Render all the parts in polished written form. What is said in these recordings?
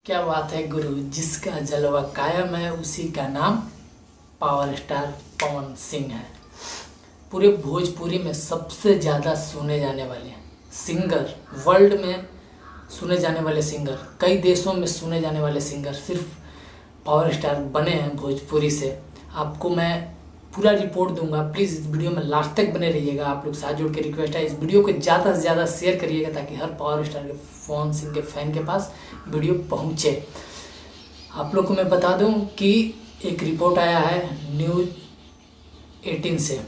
क्या बात है गुरु, जिसका जलवा कायम है उसी का नाम पावर स्टार पवन सिंह है। पूरे भोजपुरी में सबसे ज़्यादा सुने जाने वाले सिंगर, वर्ल्ड में सुने जाने वाले सिंगर, कई देशों में सुने जाने वाले सिंगर सिर्फ पावर स्टार बने हैं भोजपुरी से। आपको मैं पूरा रिपोर्ट दूंगा, प्लीज़ इस वीडियो में लास्ट तक बने रहिएगा। आप लोग साथ जोड़ के रिक्वेस्ट है, इस वीडियो को ज़्यादा से ज़्यादा शेयर करिएगा ताकि हर पावर स्टार के पवन सिंह के फैन के पास वीडियो पहुंचे। आप लोग को मैं बता दूं कि एक रिपोर्ट आया है न्यूज़ 18 से,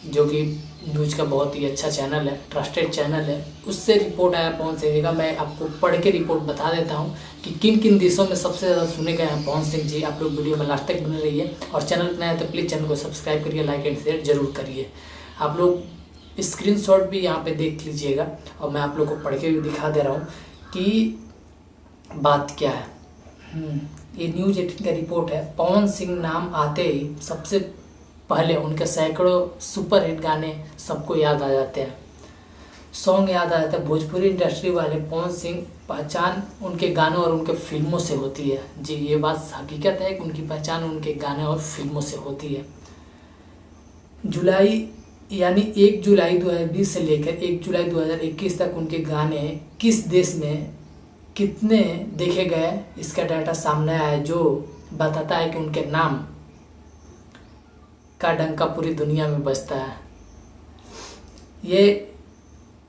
जो कि न्यूज़ का बहुत ही अच्छा चैनल है, ट्रस्टेड चैनल है। उससे रिपोर्ट आया पवन सिंह का। मैं आपको पढ़ के रिपोर्ट बता देता हूं कि किन किन देशों में सबसे ज़्यादा सुने गए हैं पवन सिंह जी। आप लोग वीडियो में लास्ट तक बने रहिए और चैनल पर नया है तो प्लीज़ चैनल को सब्सक्राइब करिए, लाइक एंड शेयर जरूर करिए। आप लोग स्क्रीनशॉट भी यहाँ पे देख लीजिएगा और मैं आप लोग को पढ़ के भी दिखा दे रहा हूँ कि बात क्या है। ये न्यूज़ 18 का रिपोर्ट है। पवन सिंह नाम आते ही सबसे पहले उनके सैकड़ों सुपर हिट गाने सबको याद आ जाते हैं, सॉन्ग याद आ जाता है। भोजपुरी इंडस्ट्री वाले पवन सिंह पहचान उनके गानों और उनके फिल्मों से होती है। जी, ये बात हकीकत है कि उनकी पहचान उनके गाने और फिल्मों से होती है। जुलाई यानी 1 जुलाई 2020 से लेकर 1 जुलाई 2021 तक उनके गाने किस देश में कितने देखे गए, इसका डाटा सामने आया है, जो बताता है कि उनके नाम का डंका पूरी दुनिया में बजता है। ये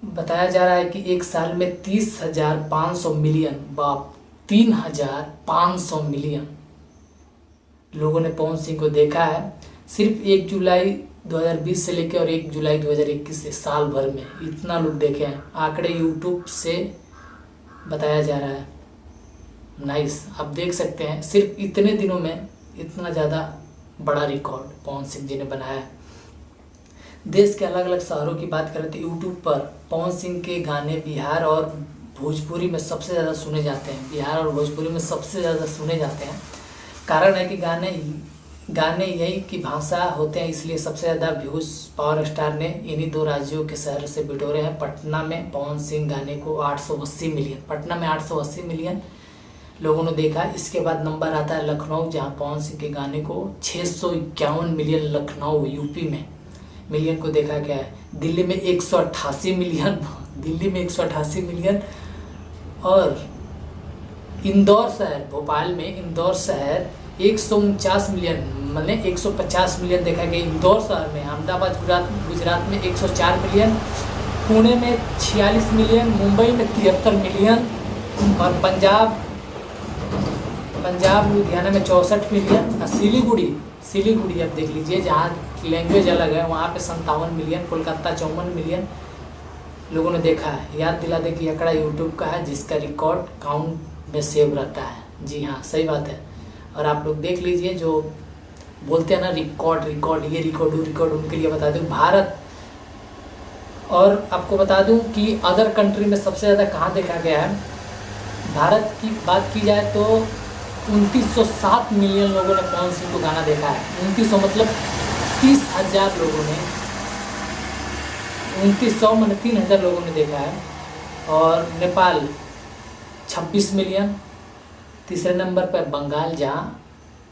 बताया जा रहा है कि एक साल में 30,500 मिलियन, बाप 3,500 मिलियन लोगों ने पवन सिंह को देखा है। सिर्फ 1 जुलाई 2020 से लेकर और 1 जुलाई 2021 से साल भर में इतना लोग देखे हैं। आंकड़े यूट्यूब से बताया जा रहा है। नाइस, आप देख सकते हैं सिर्फ इतने दिनों में इतना ज़्यादा बड़ा रिकॉर्ड पवन सिंह जी ने बनाया है। देश के अलग अलग शहरों की बात करें तो यूट्यूब पर पवन सिंह के गाने बिहार और भोजपुरी में सबसे ज़्यादा सुने जाते हैं। बिहार और भोजपुरी में सबसे ज़्यादा सुने जाते हैं। कारण है कि गाने यही की भाषा होते हैं, इसलिए सबसे ज़्यादा व्यूज़ पावर स्टार ने इन्हीं 2 राज्यों के शहर से बिटोरे हैं। पटना में पवन सिंह गाने को 880 मिलियन, पटना में 880 मिलियन लोगों ने देखा। इसके बाद नंबर आता है लखनऊ, जहां पवन सिंह के गाने को 651 मिलियन लखनऊ यूपी में मिलियन को देखा गया है। दिल्ली में 188 मिलियन, दिल्ली में 188 मिलियन और इंदौर शहर, भोपाल में इंदौर शहर 149 मिलियन, मैंने 150 मिलियन देखा गया इंदौर शहर में। अहमदाबाद गुजरात में 104 मिलियन, पुणे में 46 मिलियन, मुंबई में 73 मिलियन और पंजाब लुधियाना में 64 मिलियन और सिलीगुड़ी अब देख लीजिए, जहाँ लैंग्वेज अलग है, वहाँ पे 57 मिलियन, कोलकाता 54 मिलियन लोगों ने देखा है। याद दिला दे कि आंकड़ा यूट्यूब का है, जिसका रिकॉर्ड काउंट में सेव रहता है। जी हाँ, सही बात है। और आप लोग देख लीजिए, जो बोलते हैं ना रिकॉर्ड, ये रिकॉर्ड उनके लिए बता दूँ भारत। और आपको बता दूँ कि अदर कंट्री में सबसे ज़्यादा कहाँ देखा गया है। भारत की बात की जाए तो 2907 मिलियन लोगों ने पवन सिंह को गाना देखा है। 2900 मतलब 30,000 लोगों ने, 2900 मतलब 3,000 लोगों ने देखा है। और नेपाल 26 मिलियन, तीसरे नंबर पर बंगाल जहाँ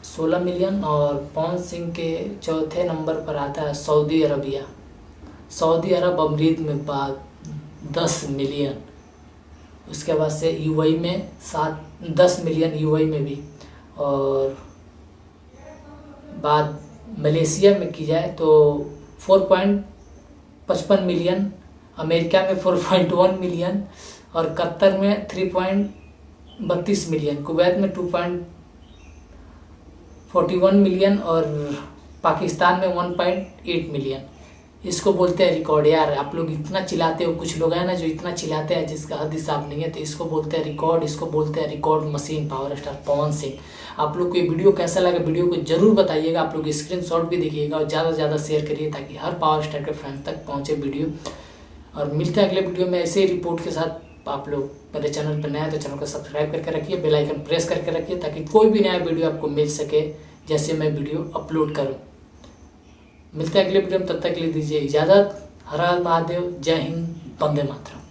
16 मिलियन और पवन सिंह के चौथे नंबर पर आता है सऊदी अरबिया, सऊदी अरब अमीरात में 10 मिलियन। उसके बाद से यूएई में 10 मिलियन यूएई में भी। और बात मलेशिया में की जाए तो 4.55 मिलियन, अमेरिका में 4.1 मिलियन और कतर में 3.32 मिलियन, कुवैत में 2.41 मिलियन और पाकिस्तान में 1.8 मिलियन। इसको बोलते हैं रिकॉर्ड। यार आप लोग इतना चिल्लाते हो, कुछ लोग हैं ना जो इतना चिल्लाते हैं जिसका हद हिसाब नहीं है, तो इसको बोलते हैं रिकॉर्ड, इसको बोलते हैं record machine power star Pawan Singh. आप लोग को ये वीडियो कैसा लगा, वीडियो को जरूर बताइएगा। आप लोग स्क्रीनशॉट भी देखिएगा और ज़्यादा से ज़्यादा शेयर करिए ताकि हर पावर स्टार के फैंस तक पहुँचे वीडियो। और मिलते हैं अगले वीडियो में ऐसे ही रिपोर्ट के साथ। आप लोग मेरे चैनल पर नया है तो चैनल को सब्सक्राइब करके रखिए, बेल आइकन प्रेस करके रखिए ताकि कोई भी नया वीडियो आपको मिल सके जैसे मैं वीडियो अपलोड करूँ। मिलते हैं अगले वीडियो में, तब तक के लिए दीजिए इजाज़त। हर हर महादेव, जय हिंद, वंदे मातरम।